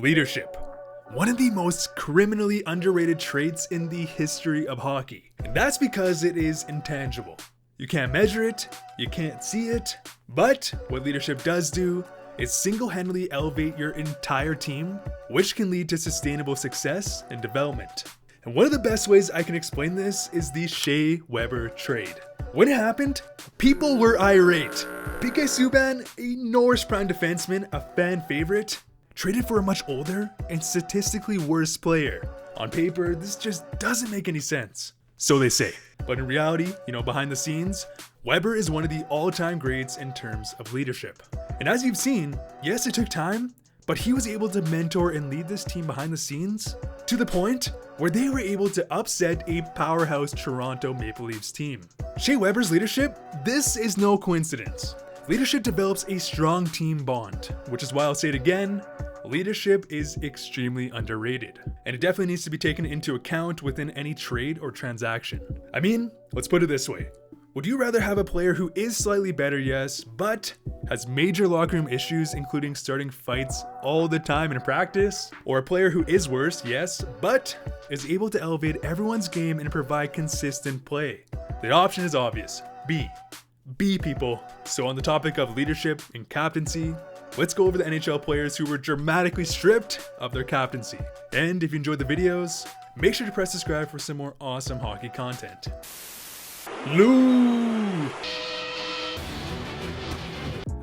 Leadership. One of the most criminally underrated traits in the history of hockey. And that's because it is intangible. You can't measure it, you can't see it, but what leadership does do is single-handedly elevate your entire team, which can lead to sustainable success and development. And one of the best ways I can explain this is the Shea Weber trade. When it happened, people were irate. PK Subban, a Norris prime defenseman, a fan favorite, traded for a much older and statistically worse player. On paper, this just doesn't make any sense. So they say. But in reality, behind the scenes, Weber is one of the all-time greats in terms of leadership. And as you've seen, yes, it took time, but he was able to mentor and lead this team behind the scenes to the point where they were able to upset a powerhouse Toronto Maple Leafs team. Shea Weber's leadership, this is no coincidence. Leadership develops a strong team bond, which is why I'll say it again, leadership is extremely underrated, and it definitely needs to be taken into account within any trade or transaction. I mean, let's put it this way. Would you rather have a player who is slightly better, yes, but has major locker room issues including starting fights all the time in practice? Or a player who is worse, yes, but is able to elevate everyone's game and provide consistent play? The option is obvious, B, people. So on the topic of leadership and captaincy, let's go over the NHL players who were dramatically stripped of their captaincy. And if you enjoyed the videos, make sure to press subscribe for some more awesome hockey content. Lou!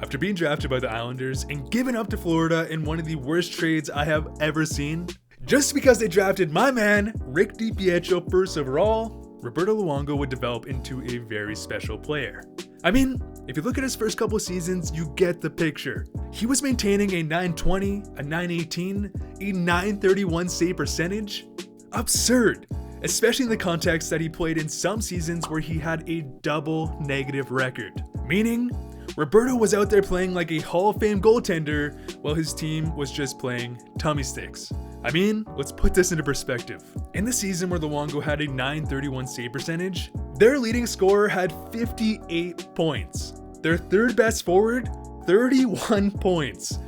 After being drafted by the Islanders and given up to Florida in one of the worst trades I have ever seen, just because they drafted my man, Rick DiPietro, first overall, Roberto Luongo would develop into a very special player. I mean, if you look at his first couple seasons, you get the picture. He was maintaining a .920, a .918, a .931 save percentage. Absurd, especially in the context that he played in some seasons where he had a double negative record. Meaning, Roberto was out there playing like a Hall of Fame goaltender while his team was just playing tummy sticks. I mean, let's put this into perspective. In the season where Luongo had a .931 save percentage, their leading scorer had 58 points. Their third best forward, 31 points.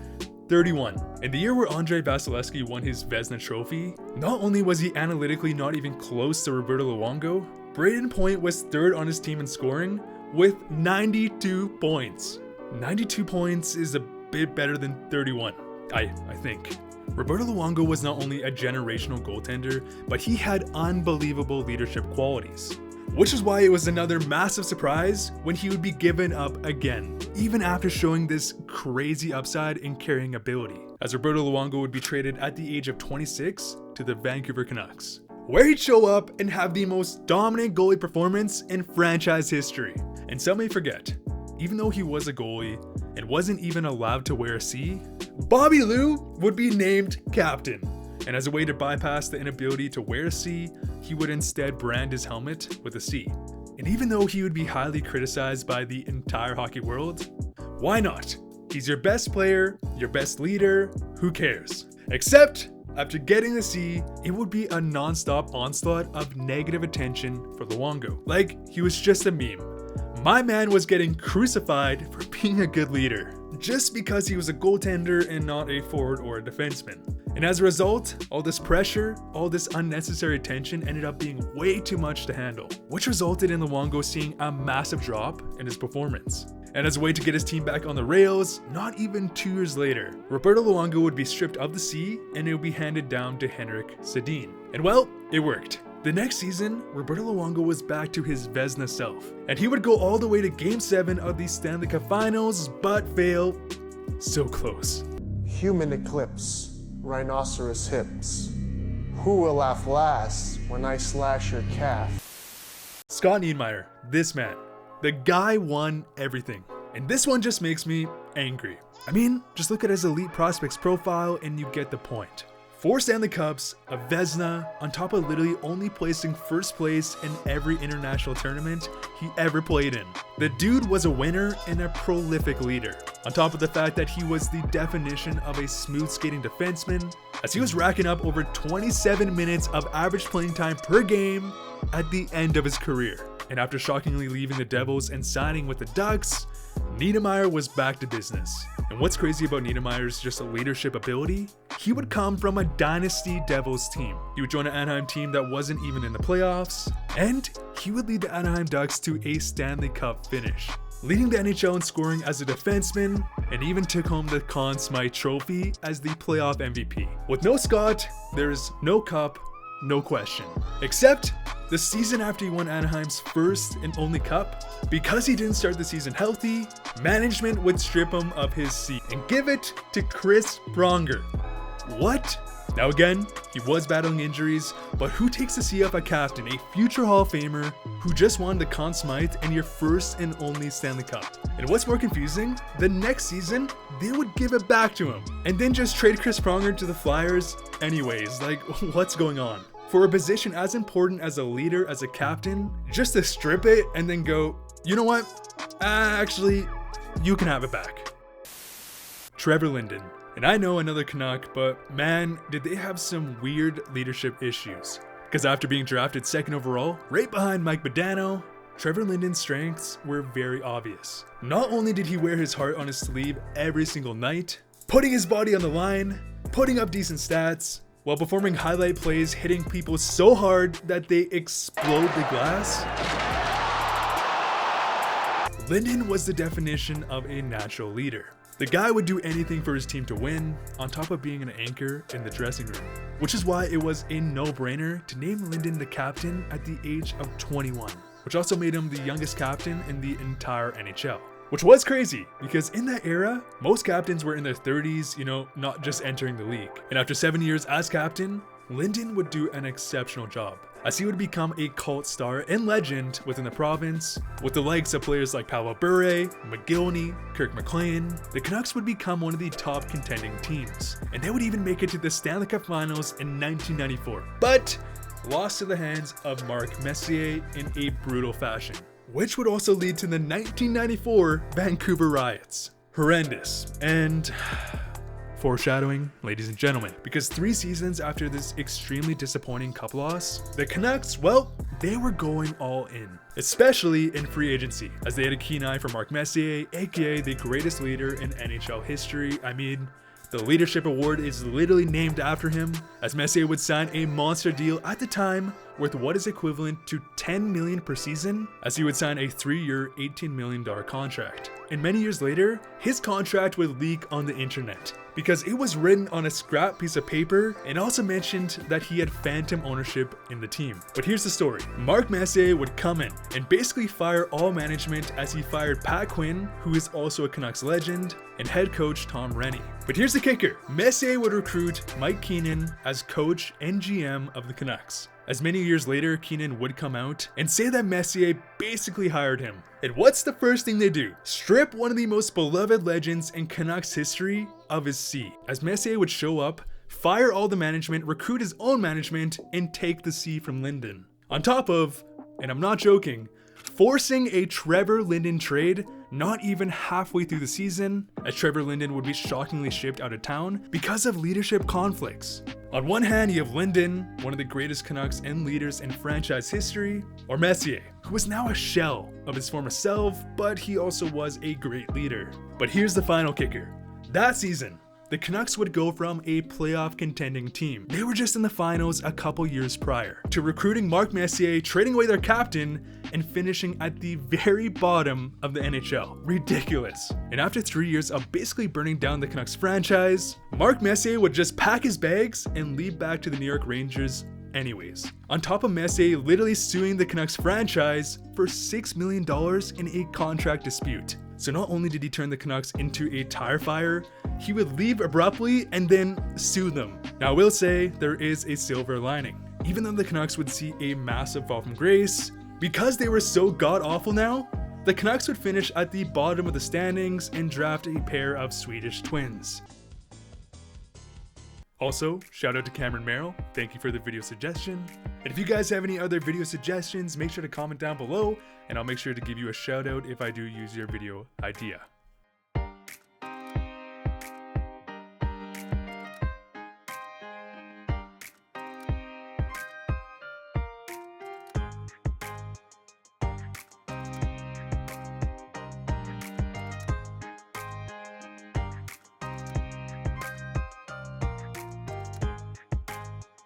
31. In the year where Andrei Vasilevsky won his Vezina trophy, not only was he analytically not even close to Roberto Luongo, Brayden Point was third on his team in scoring with 92 points. 92 points is a bit better than 31, I think. Roberto Luongo was not only a generational goaltender, but he had unbelievable leadership qualities. Which is why it was another massive surprise when he would be given up again, even after showing this crazy upside and carrying ability, as Roberto Luongo would be traded at the age of 26 to the Vancouver Canucks, where he'd show up and have the most dominant goalie performance in franchise history. And some may forget, even though he was a goalie and wasn't even allowed to wear a C, Bobby Lou would be named captain. And as a way to bypass the inability to wear a C, he would instead brand his helmet with a C. And even though he would be highly criticized by the entire hockey world, why not? He's your best player, your best leader, who cares? Except, after getting the C, it would be a non-stop onslaught of negative attention for Luongo. Like, he was just a meme. My man was getting crucified for being a good leader, just because he was a goaltender and not a forward or a defenseman. And as a result, all this pressure, all this unnecessary tension ended up being way too much to handle, which resulted in Luongo seeing a massive drop in his performance. And as a way to get his team back on the rails, not even 2 years later, Roberto Luongo would be stripped of the C and it would be handed down to Henrik Sedin. And well, it worked. The next season, Roberto Luongo was back to his Vezina self, and he would go all the way to Game 7 of the Stanley Cup Finals, but fail so close. Human eclipse, rhinoceros hips. Who will laugh last when I slash your calf? Scott Niedermayer, this man. The guy won everything. And this one just makes me angry. I mean, just look at his elite prospects profile and you get the point. 4 Stanley Cups, a Vezina, on top of literally only placing first place in every international tournament he ever played in. The dude was a winner and a prolific leader, on top of the fact that he was the definition of a smooth skating defenseman, as he was racking up over 27 minutes of average playing time per game at the end of his career. And after shockingly leaving the Devils and signing with the Ducks, Niedermayer was back to business. And what's crazy about Niedermayer's just leadership ability? He would come from a dynasty Devils team. He would join an Anaheim team that wasn't even in the playoffs, and he would lead the Anaheim Ducks to a Stanley Cup finish, leading the NHL in scoring as a defenseman, and even took home the Conn Smythe Trophy as the playoff MVP. With no Scott, there's no cup, no question. Except the season after he won Anaheim's first and only cup, because he didn't start the season healthy, management would strip him of his seat and give it to Chris Pronger. What? Now again, he was battling injuries, but who takes the C off a captain, a future Hall of Famer who just won the Conn Smythe and your first and only Stanley Cup? And what's more confusing, the next season, they would give it back to him and then just trade Chris Pronger to the Flyers anyways. Like, what's going on? For a position as important as a leader, as a captain, just to strip it and then go, you know what? Actually, you can have it back. Trevor Linden. And I know another Canuck, but man, did they have some weird leadership issues. Because after being drafted second overall, right behind Mike Modano, Trevor Linden's strengths were very obvious. Not only did he wear his heart on his sleeve every single night, putting his body on the line, putting up decent stats, while performing highlight plays, hitting people so hard that they explode the glass. Linden was the definition of a natural leader. The guy would do anything for his team to win, on top of being an anchor in the dressing room. Which is why it was a no-brainer to name Linden the captain at the age of 21, which also made him the youngest captain in the entire NHL. Which was crazy, because in that era, most captains were in their 30s, not just entering the league. And after 7 years as captain, Linden would do an exceptional job, as he would become a cult star and legend within the province. With the likes of players like Pavel Bure, McGillney, Kirk McLean, the Canucks would become one of the top contending teams, and they would even make it to the Stanley Cup Finals in 1994, but lost to the hands of Mark Messier in a brutal fashion, which would also lead to the 1994 Vancouver riots. Horrendous, and foreshadowing, ladies and gentlemen, because 3 seasons after this extremely disappointing cup loss, the Canucks, well, they were going all in, especially in free agency, as they had a keen eye for Mark Messier, aka the greatest leader in NHL history. I mean, the leadership award is literally named after him, as Messier would sign a monster deal at the time worth what is equivalent to $10 million per season, as he would sign a 3-year, $18 million contract. And many years later, his contract would leak on the internet, because it was written on a scrap piece of paper and also mentioned that he had phantom ownership in the team. But here's the story. Mark Messier would come in and basically fire all management, as he fired Pat Quinn, who is also a Canucks legend, and head coach Tom Rennie. But here's the kicker. Messier would recruit Mike Keenan as coach and GM of the Canucks. As many years later, Keenan would come out and say that Messier basically hired him. And what's the first thing they do? Strip one of the most beloved legends in Canucks history of his C, as Messier would show up, fire all the management, recruit his own management, and take the C from Linden. On top of, and I'm not joking, forcing a Trevor Linden trade not even halfway through the season, as Trevor Linden would be shockingly shipped out of town because of leadership conflicts. On one hand, you have Linden, one of the greatest Canucks and leaders in franchise history, or Messier, who was now a shell of his former self, but he also was a great leader. But here's the final kicker. That season, the Canucks would go from a playoff contending team, they were just in the finals a couple years prior, to recruiting Mark Messier, trading away their captain, and finishing at the very bottom of the NHL. Ridiculous. And after 3 years of basically burning down the Canucks franchise, Mark Messier would just pack his bags and leave back to the New York Rangers anyways. On top of Messier literally suing the Canucks franchise for $6 million in a contract dispute. So not only did he turn the Canucks into a tire fire, he would leave abruptly and then sue them. Now I will say there is a silver lining. Even though the Canucks would see a massive fall from grace, because they were so god-awful now, the Canucks would finish at the bottom of the standings and draft a pair of Swedish twins. Also, shout out to Cameron Merrill, thank you for the video suggestion. And if you guys have any other video suggestions, make sure to comment down below, and I'll make sure to give you a shout out if I do use your video idea.